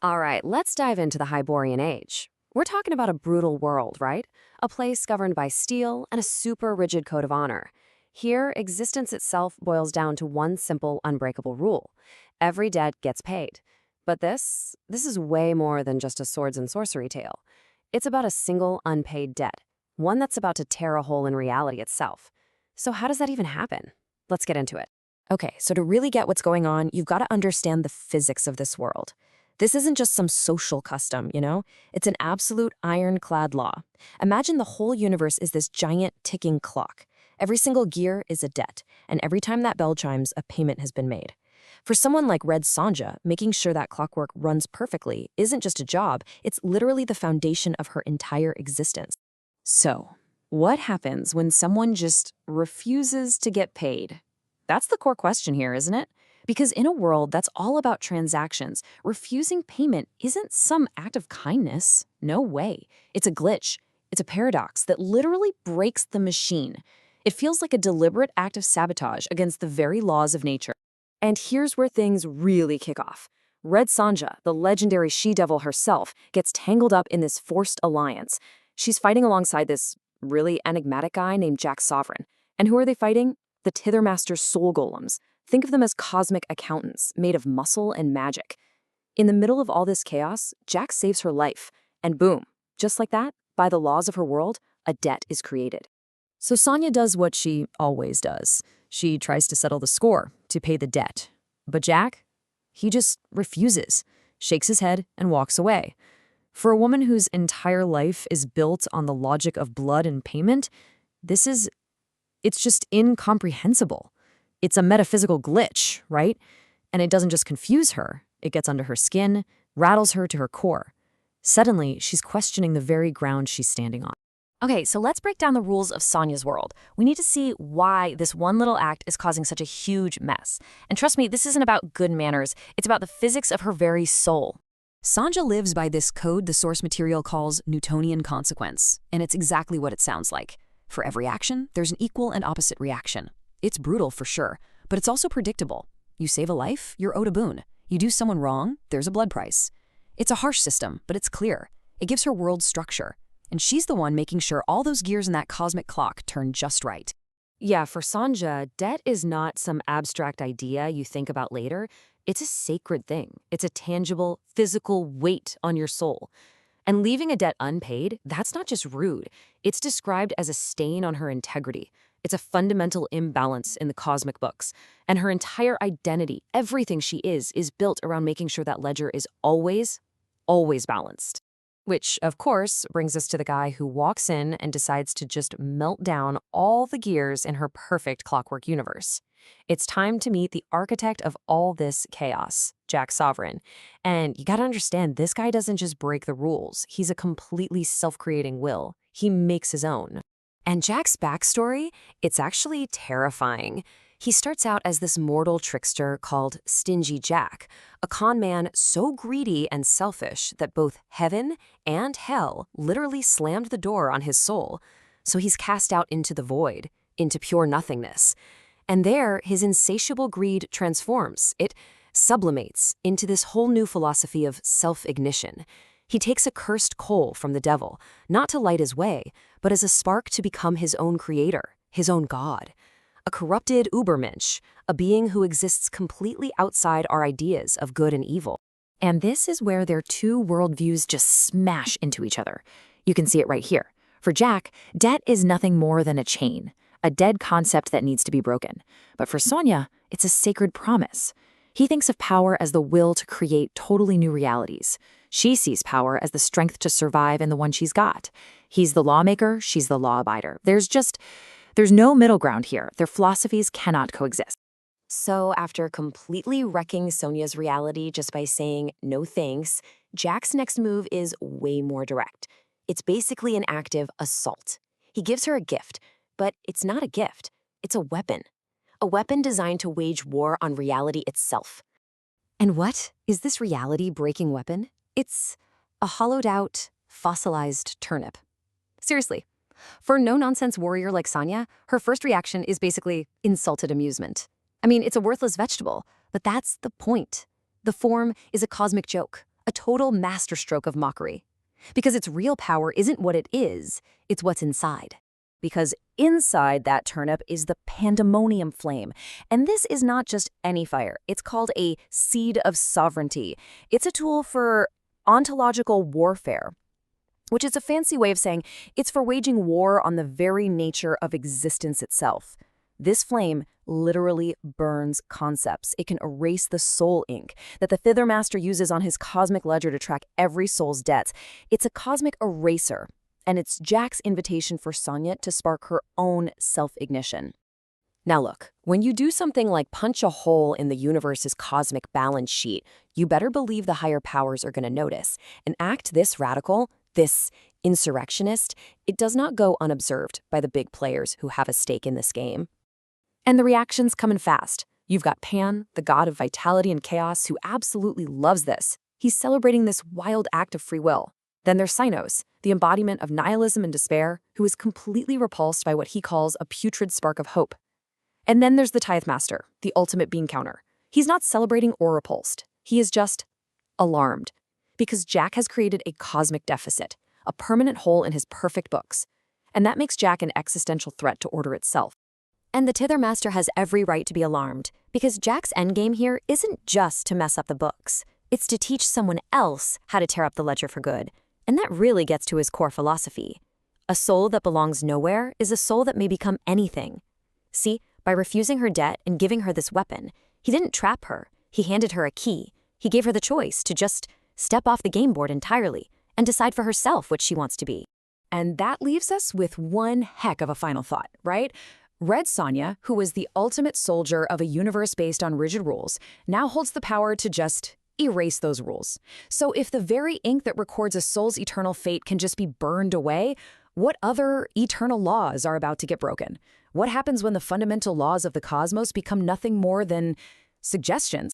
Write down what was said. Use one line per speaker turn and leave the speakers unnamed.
All right, let's dive into the Hyborian Age. We're talking about a brutal world, right? A place governed by steel and a super rigid code of honor. Here, existence itself boils down to one simple, unbreakable rule. Every debt gets paid. But this is way more than just a swords and sorcery tale. It's about a single, unpaid debt, one that's about to tear a hole in reality itself. So how does that even happen? Let's get into it.
Okay, so to really get what's going on, you've got to understand the physics of this world. This isn't just some social custom, you know? It's an absolute ironclad law. Imagine the whole universe is this giant ticking clock. Every single gear is a debt, and every time that bell chimes, a payment has been made. For someone like Red Sonja, making sure that clockwork runs perfectly isn't just a job, it's literally the foundation of her entire existence.
So, what happens when someone just refuses to get paid? That's the core question here, isn't it? Because in a world that's all about transactions, refusing payment isn't some act of kindness. No way. It's a glitch. It's a paradox that literally breaks the machine. It feels like a deliberate act of sabotage against the very laws of nature. And here's where things really kick off. Red Sonja, the legendary she-devil herself, gets tangled up in this forced alliance. She's fighting alongside this really enigmatic guy named Jack Sovereign. And who are they fighting? The Tithermaster soul golems. Think of them as cosmic accountants made of muscle and magic. In the middle of all this chaos, Jack saves her life. And boom, just like that, by the laws of her world, a debt is created.
So Sonya does what she always does. She tries to settle the score, to pay the debt. But Jack, he just refuses, shakes his head, and walks away. For a woman whose entire life is built on the logic of blood and payment, it's just incomprehensible. It's a metaphysical glitch, right? And it doesn't just confuse her. It gets under her skin, rattles her to her core. Suddenly, she's questioning the very ground she's standing on.
Okay, so let's break down the rules of Sonya's world. We need to see why this one little act is causing such a huge mess. And trust me, this isn't about good manners. It's about the physics of her very soul.
Sonja lives by this code the source material calls Newtonian consequence, and it's exactly what it sounds like. For every action, there's an equal and opposite reaction. It's brutal for sure, but it's also predictable. You save a life, you're owed a boon. You do someone wrong, there's a blood price. It's a harsh system, but it's clear. It gives her world structure. And she's the one making sure all those gears in that cosmic clock turn just right.
Yeah, for Sonja, debt is not some abstract idea you think about later. It's a sacred thing. It's a tangible, physical weight on your soul. And leaving a debt unpaid, that's not just rude. It's described as a stain on her integrity. It's a fundamental imbalance in the cosmic books. And her entire identity, everything she is built around making sure that ledger is always balanced. Which, of course, brings us to the guy who walks in and decides to just melt down all the gears in her perfect clockwork universe. It's time to meet the architect of all this chaos, Jack Sovereign. And you gotta understand, this guy doesn't just break the rules. He's a completely self-creating will. He makes his own. And Jack's backstory, it's actually terrifying. He starts out as this mortal trickster called Stingy Jack, a con man so greedy and selfish that both heaven and hell literally slammed the door on his soul. So he's cast out into the void, into pure nothingness. And there, his insatiable greed transforms. It sublimates into this whole new philosophy of self-ignition. He takes a cursed coal from the devil, not to light his way, but as a spark to become his own creator, his own god. A corrupted Ubermensch, a being who exists completely outside our ideas of good and evil. And this is where their two worldviews just smash into each other. You can see it right here. For Jack, debt is nothing more than a chain, a dead concept that needs to be broken. But for Sonya, it's a sacred promise. He thinks of power as the will to create totally new realities. She sees power as the strength to survive in the one she's got. He's the lawmaker, she's the law abider. There's no middle ground here. Their philosophies cannot coexist. So after completely wrecking Sonya's reality just by saying no thanks, Jack's next move is way more direct. It's basically an active assault. He gives her a gift, but it's not a gift. It's a weapon. A weapon designed to wage war on reality itself. And what is this reality-breaking weapon? It's a hollowed-out, fossilized turnip. Seriously. For a no-nonsense warrior like Sonya, her first reaction is basically insulted amusement. I mean, it's a worthless vegetable, but that's the point. The form is a cosmic joke,
A total masterstroke of mockery. Because its real power isn't what it is, it's what's inside.
Because inside that turnip is the pandemonium flame. And this is not just any fire. It's called a seed of sovereignty. It's a tool for ontological warfare, which is a fancy way of saying it's for waging war on the very nature of existence itself. This flame literally burns concepts. It can erase the soul ink that the Thither Master uses on his cosmic ledger to track every soul's debts. It's a cosmic eraser, and it's Jack's invitation for Sonya to spark her own self-ignition.
Now look, when you do something like punch a hole in the universe's cosmic balance sheet, you better believe the higher powers are going to notice. An act this radical, this insurrectionist, it does not go unobserved by the big players who have a stake in this game. And the reactions come in fast. You've got Pan, the god of vitality and chaos, who absolutely loves this. He's celebrating this wild act of free will. Then there's Cynos, the embodiment of nihilism and despair, who is completely repulsed by what he calls a putrid spark of hope. And then there's the Tithe Master, the ultimate bean counter. He's not celebrating or repulsed. He is just alarmed. Because Jack has created a cosmic deficit, a permanent hole in his perfect books. And that makes Jack an existential threat to order itself.
And the Tither Master has every right to be alarmed, because Jack's endgame here isn't just to mess up the books. It's to teach someone else how to tear up the ledger for good. And that really gets to his core philosophy. A soul that belongs nowhere is a soul that may become anything. See, by refusing her debt and giving her this weapon, he didn't trap her. He handed her a key. He gave her the choice to just step off the game board entirely and decide for herself what she wants to be.
And that leaves us with one heck of a final thought, right? Red Sonja, who was the ultimate soldier of a universe based on rigid rules, now holds the power to just erase those rules. So if the very ink that records a soul's eternal fate can just be burned away, what other eternal laws are about to get broken? What happens when the fundamental laws of the cosmos become nothing more than suggestions?